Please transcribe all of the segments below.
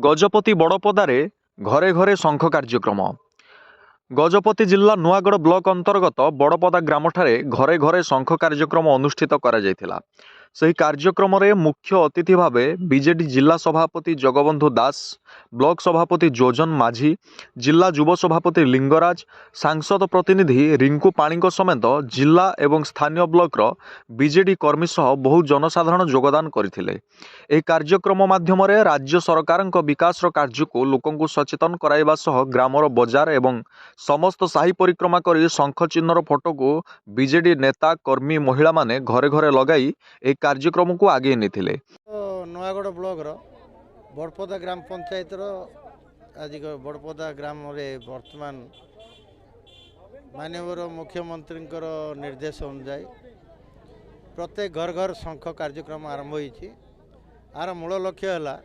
ଗଜପତି ବଡ଼ପଦାରେ ଘରେ ଘରେ ଶଙ୍ଖ କାର୍ଯ୍ୟକ୍ରମ। ଗଜପତି ଜିଲ୍ଲା ନୂଆଗଡ଼ ବ୍ଲକ ଅନ୍ତର୍ଗତ ବଡ଼ପଦା ଗ୍ରାମଠାରେ ଘରେ ଘରେ ଶଙ୍ଖ କାର୍ଯ୍ୟକ୍ରମ ଅନୁଷ୍ଠିତ କରାଯାଇଥିଲା। ସେହି କାର୍ଯ୍ୟକ୍ରମରେ ମୁଖ୍ୟ ଅତିଥି ଭାବେ ବିଜେଡି ଜିଲ୍ଲା ସଭାପତି ଜଗବନ୍ଧୁ ଦାସ, ବ୍ଲକ ସଭାପତି ଯୋଜନ ମାଝୀ, ଜିଲ୍ଲା ଯୁବ ସଭାପତି ଲିଙ୍ଗରାଜ, ସାଂସଦ ପ୍ରତିନିଧି ରିଙ୍କୁ ପାଣିଙ୍କ ସମେତ ଜିଲ୍ଲା ଏବଂ ସ୍ଥାନୀୟ ବ୍ଲକର ବିଜେଡି କର୍ମୀ ସହ ବହୁ ଜନସାଧାରଣ ଯୋଗଦାନ କରିଥିଲେ। ଏହି କାର୍ଯ୍ୟକ୍ରମ ମାଧ୍ୟମରେ ରାଜ୍ୟ ସରକାରଙ୍କ ବିକାଶର କାର୍ଯ୍ୟକୁ ଲୋକଙ୍କୁ ସଚେତନ କରାଇବା ସହ ଗ୍ରାମର ବଜାର ଏବଂ ସମସ୍ତ ସାହି ପରିକ୍ରମା କରି ଶଙ୍ଖ ଚିହ୍ନର ଫଟୋକୁ ବିଜେଡି ନେତା କର୍ମୀ ମହିଳାମାନେ ଘରେ ଘରେ ଲଗାଇ ଏହି କାର୍ଯ୍ୟକ୍ରମକୁ ଆଗେଇ ନେଇଥିଲେ। ନୂଆଗଡ଼ ବ୍ଲକର ବଡ଼ପଦା ଗ୍ରାମ ପଞ୍ଚାୟତର ଆଜି ବଡ଼ପଦା ଗ୍ରାମରେ ବର୍ତ୍ତମାନ ମାନ୍ୟବର ମୁଖ୍ୟମନ୍ତ୍ରୀଙ୍କର ନିର୍ଦ୍ଦେଶ ଅନୁଯାୟୀ ପ୍ରତ୍ୟେକ ଘର ଘର ଶଙ୍ଖ କାର୍ଯ୍ୟକ୍ରମ ଆରମ୍ଭ ହୋଇଛି। ଆର ମୂଳ ଲକ୍ଷ୍ୟ ହେଲା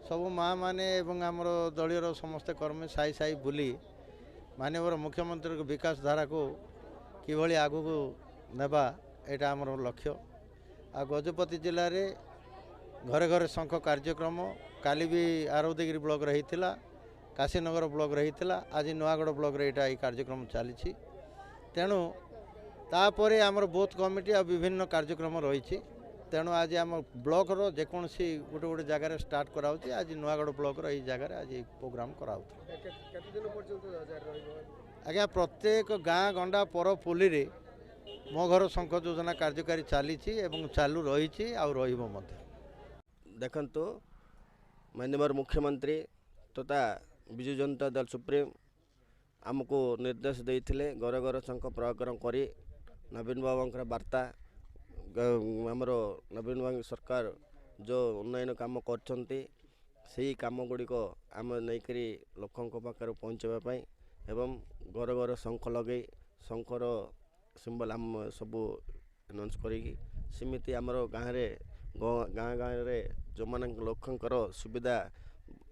ସବୁ ମା ମାନେ ଏବଂ ଆମର ଦଳୀୟର ସମସ୍ତ କର୍ମୀ ସାହି ସାହି ବୁଲି ମାନ୍ୟବର ମୁଖ୍ୟମନ୍ତ୍ରୀଙ୍କ ବିକାଶ ଧାରାକୁ କିଭଳି ଆଗକୁ ନେବା ଏଇଟା ଆମର ଲକ୍ଷ୍ୟ। ଆଉ ଗଜପତି ଜିଲ୍ଲାରେ ଘରେ ଘରେ ଶଙ୍ଖ କାର୍ଯ୍ୟକ୍ରମ କାଲି ବି ଆରଉଦଗିରି ବ୍ଲକରେ ହେଇଥିଲା, କାଶୀନଗର ବ୍ଲକରେ ହେଇଥିଲା, ଆଜି ନୂଆଗଡ଼ ବ୍ଲକରେ ଏଇଟା ଏଇ କାର୍ଯ୍ୟକ୍ରମ ଚାଲିଛି। ତେଣୁ ତାପରେ ଆମର ବୁଥ୍ କମିଟି ଆଉ ବିଭିନ୍ନ କାର୍ଯ୍ୟକ୍ରମ ରହିଛି। ତେଣୁ ଆଜି ଆମ ବ୍ଲକର ଯେକୌଣସି ଗୋଟେ ଗୋଟେ ଜାଗାରେ ଷ୍ଟାର୍ଟ କରାହେଉଛି। ଆଜି ନୂଆଗଡ଼ ବ୍ଲକର ଏଇ ଜାଗାରେ ଆଜି ପ୍ରୋଗ୍ରାମ କରାହେଉଛି। ଆଜ୍ଞା ପ୍ରତ୍ୟେକ ଗାଁ ଗଣ୍ଡା ପର ପଲ୍ଲୀରେ ମୋ ଘର ଶଙ୍ଖ ଯୋଜନା କାର୍ଯ୍ୟକାରୀ ଚାଲିଛି ଏବଂ ଚାଲୁ ରହିଛି ଆଉ ରହିବ ମଧ୍ୟ। ଦେଖନ୍ତୁ, ମାନ୍ୟବର ମୁଖ୍ୟମନ୍ତ୍ରୀ ତଥା ବିଜୁ ଜନତା ଦଳ ସୁପ୍ରିମ ଆମକୁ ନିର୍ଦ୍ଦେଶ ଦେଇଥିଲେ ଘର ଘର ଶଙ୍ଖ ପ୍ରୋଗ୍ରାମ କରି ନବୀନ ବାବୁଙ୍କର ବାର୍ତ୍ତା ଆମର ନବୀନ ବାବୁ ସରକାର ଯେଉଁ ଉନ୍ନୟନ କାମ କରିଛନ୍ତି ସେହି କାମ ଗୁଡ଼ିକ ଆମେ ନେଇକରି ଲୋକଙ୍କ ପାଖରେ ପହଞ୍ଚାଇବା ପାଇଁ ଏବଂ ଘର ଘର ଶଙ୍ଖ ଲଗାଇ ଶଙ୍ଖର ସିମ୍ବଲ ଆମ ସବୁ ଆନାଉନ୍ସ କରିକି ସେମିତି ଆମର ଗାଁରେ ଗାଁରେ ଯେଉଁମାନେ ଲୋକଙ୍କର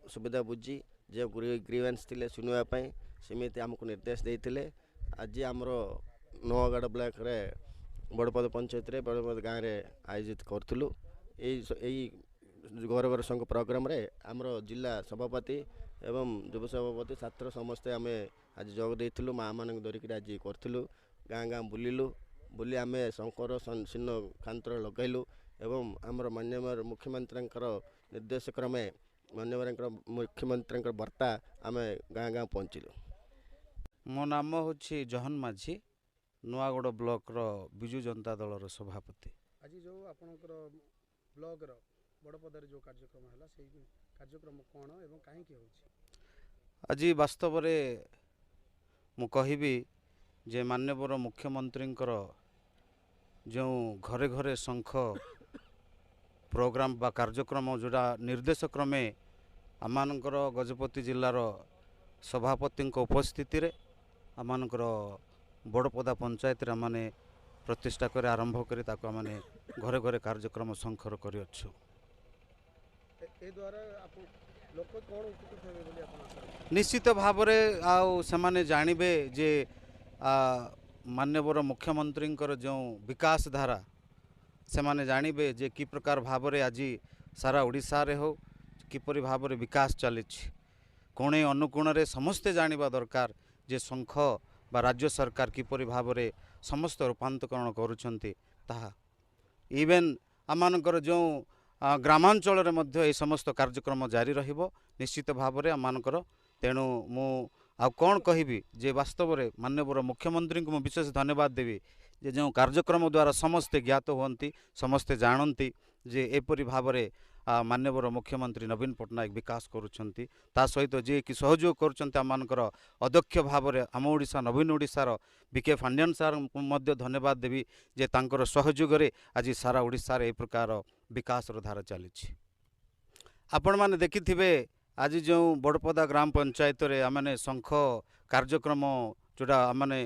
ସୁବିଧା ବୁଝି ଯେ ଗ୍ରିଭାନ୍ସ ଥିଲେ ଶୁଣିବା ପାଇଁ ସେମିତି ଆମକୁ ନିର୍ଦ୍ଦେଶ ଦେଇଥିଲେ। ଆଜି ଆମର ନୂଆଗଡ଼ ବ୍ଲକରେ ବଡ଼ପଦା ପଞ୍ଚାୟତରେ ବଡ଼ପଦା ଗାଁରେ ଆୟୋଜିତ କରୁଥିଲୁ। ଏଇ ଘର ଘର ଶଙ୍ଖ ପ୍ରୋଗ୍ରାମରେ ଆମର ଜିଲ୍ଲା ସଭାପତି ଏବଂ ଯୁବ ସଭାପତି ଛାତ୍ର ସମସ୍ତେ ଆମେ ଆଜି ଯୋଗ ଦେଇଥିଲୁ। ମାଆମାନଙ୍କୁ ଧରିକିରି ଆଜି କରିଥିଲୁ। ଗାଁ ଗାଁ ବୁଲି ଆମେ ଶଙ୍ଖର ଚିହ୍ନ କାନ୍ଥରେ ଲଗାଇଲୁ ଏବଂ ଆମର ମାନ୍ୟବର ମୁଖ୍ୟମନ୍ତ୍ରୀଙ୍କର ନିର୍ଦ୍ଦେଶ କ୍ରମେ ମୁଖ୍ୟମନ୍ତ୍ରୀଙ୍କର ବାର୍ତ୍ତା ଆମେ ଗାଁ ଗାଁ ପହଞ୍ଚିଲୁ। ମୋ ନାମ ହେଉଛି ଜହନ ମାଝୀ, ନୂଆଗଡ଼ ବ୍ଲକର ବିଜୁ ଜନତା ଦଳର ସଭାପତି। ଆଜି ଯେଉଁ ଆପଣଙ୍କର ବ୍ଲକର ବଡ଼ପଦାରେ ଯେଉଁ କାର୍ଯ୍ୟକ୍ରମ ହେଲା ସେଇ କାର୍ଯ୍ୟକ୍ରମ କ'ଣ ଏବଂ କାହିଁକି ହେଉଛି? ଆଜି ବାସ୍ତବରେ ମୁଁ କହିବି ଯେ ମାନ୍ୟବର ମୁଖ୍ୟମନ୍ତ୍ରୀଙ୍କର ଯେଉଁ ଘରେ ଘରେ ଶଙ୍ଖ ପ୍ରୋଗ୍ରାମ ବା କାର୍ଯ୍ୟକ୍ରମ ଯେଉଁଟା ନିର୍ଦ୍ଦେଶ କ୍ରମେ ଆମମାନଙ୍କର ଗଜପତି ଜିଲ୍ଲାର ସଭାପତିଙ୍କ ଉପସ୍ଥିତିରେ ଆମମାନଙ୍କର ବଡ଼ପଦା ପଞ୍ଚାୟତରେ ଆମେ ପ୍ରତିଷ୍ଠା କରି ଆରମ୍ଭ କରି ତାକୁ ଆମେ ଘରେ ଘରେ କାର୍ଯ୍ୟକ୍ରମ ଶଙ୍ଖର କରିଅଛୁ। ନିଶ୍ଚିତ ଭାବରେ ଆଉ ସେମାନେ ଜାଣିବେ ଯେ ମାନ୍ୟବର ମୁଖ୍ୟମନ୍ତ୍ରୀଙ୍କର ଯେଉଁ ବିକାଶ ଧାରା ସେମାନେ ଜାଣିବେ ଯେ କି ପ୍ରକାର ଭାବରେ ଆଜି ସାରା ଓଡ଼ିଶାରେ ହେଉ କିପରି ଭାବରେ ବିକାଶ ଚାଲିଛି। କୋଣେ ଅନୁକୋଣରେ ସମସ୍ତେ ଜାଣିବା ଦରକାର ଯେ ଶଙ୍ଖ ବା ରାଜ୍ୟ ସରକାର କିପରି ଭାବରେ ସମସ୍ତ ରୂପାନ୍ତରଣ କରୁଛନ୍ତି ତାହା। ଇଭେନ୍ ଆମମାନଙ୍କର ଯେଉଁ ଗ୍ରାମାଞ୍ଚଳରେ ମଧ୍ୟ ଏହି ସମସ୍ତ କାର୍ଯ୍ୟକ୍ରମ ଜାରି ରହିବ ନିଶ୍ଚିତ ଭାବରେ ଆମମାନଙ୍କର। ତେଣୁ ମୁଁ ଆଉ କ'ଣ କହିବି ଯେ ବାସ୍ତବରେ ମାନ୍ୟବର ମୁଖ୍ୟମନ୍ତ୍ରୀଙ୍କୁ ମୁଁ ବିଶେଷ ଧନ୍ୟବାଦ ଦେବି ଯେ ଯେଉଁ କାର୍ଯ୍ୟକ୍ରମ ଦ୍ୱାରା ସମସ୍ତେ ଜ୍ଞାତ ହୁଅନ୍ତି, ସମସ୍ତେ ଜାଣନ୍ତି ଯେ ଏପରି ଭାବରେ ମାନ୍ୟବର ମୁଖ୍ୟମନ୍ତ୍ରୀ ନବୀନ ପଟ୍ଟନାୟକ ବିକାଶ କରୁଛନ୍ତି। ତା ସହିତ ଯିଏକି ସହଯୋଗ କରୁଛନ୍ତି ଆମମାନଙ୍କର ଅଧ୍ୟକ୍ଷ ଭାବରେ ଆମ ଓଡ଼ିଶା ନବୀନ ଓଡ଼ିଶାର ବିକେ ଫାଣ୍ଡିଆନ ସାର୍ଙ୍କୁ ମଧ୍ୟ ଧନ୍ୟବାଦ ଦେବି ଯେ ତାଙ୍କର ସହଯୋଗରେ ଆଜି ସାରା ଓଡ଼ିଶାରେ ଏ ପ୍ରକାର ବିକାଶର ଧାରା ଚାଲିଛି। ଆପଣମାନେ ଦେଖିଥିବେ ଆଜି ଯେଉଁ ବଡ଼ପଦା ଗ୍ରାମ ପଞ୍ଚାୟତରେ ଆମେ ଶଙ୍ଖ କାର୍ଯ୍ୟକ୍ରମ ଯେଉଁଟା ଆମେ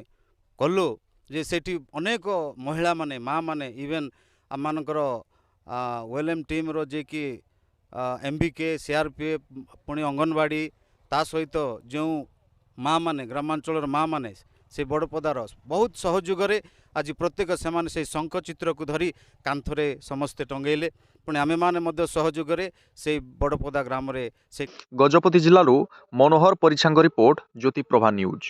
କଲୁ ଯେ ସେଠି ଅନେକ ମହିଳାମାନେ ମାଆମାନେ ଇଭେନ୍ ଆମମାନଙ୍କର OLM ଟିମ୍ର ଯିଏକି MBK CRPF ପୁଣି ଅଙ୍ଗନବାଡ଼ି ତା ସହିତ ଯେଉଁ ମାଆମାନେ ଗ୍ରାମାଞ୍ଚଳର ମାଆମାନେ ସେ ବଡ଼ପଦାର ବହୁତ ସହଯୋଗରେ ଆଜି ପ୍ରତ୍ୟେକ ସେମାନେ ସେହି ଶଙ୍ଖ ଚିତ୍ରକୁ ଧରି କାନ୍ଥରେ ସମସ୍ତେ ଟଙ୍ଗେଇଲେ। ପୁଣି ଆମେମାନେ ମଧ୍ୟ ସହଯୋଗରେ ସେଇ ବଡ଼ପଦା ଗ୍ରାମରେ ସେ ଗଜପତି ଜିଲ୍ଲାରୁ ମନୋହର ପରିଛାଙ୍କ ରିପୋର୍ଟ ଜ୍ୟୋତିପ୍ରଭା ନ୍ୟୁଜ୍।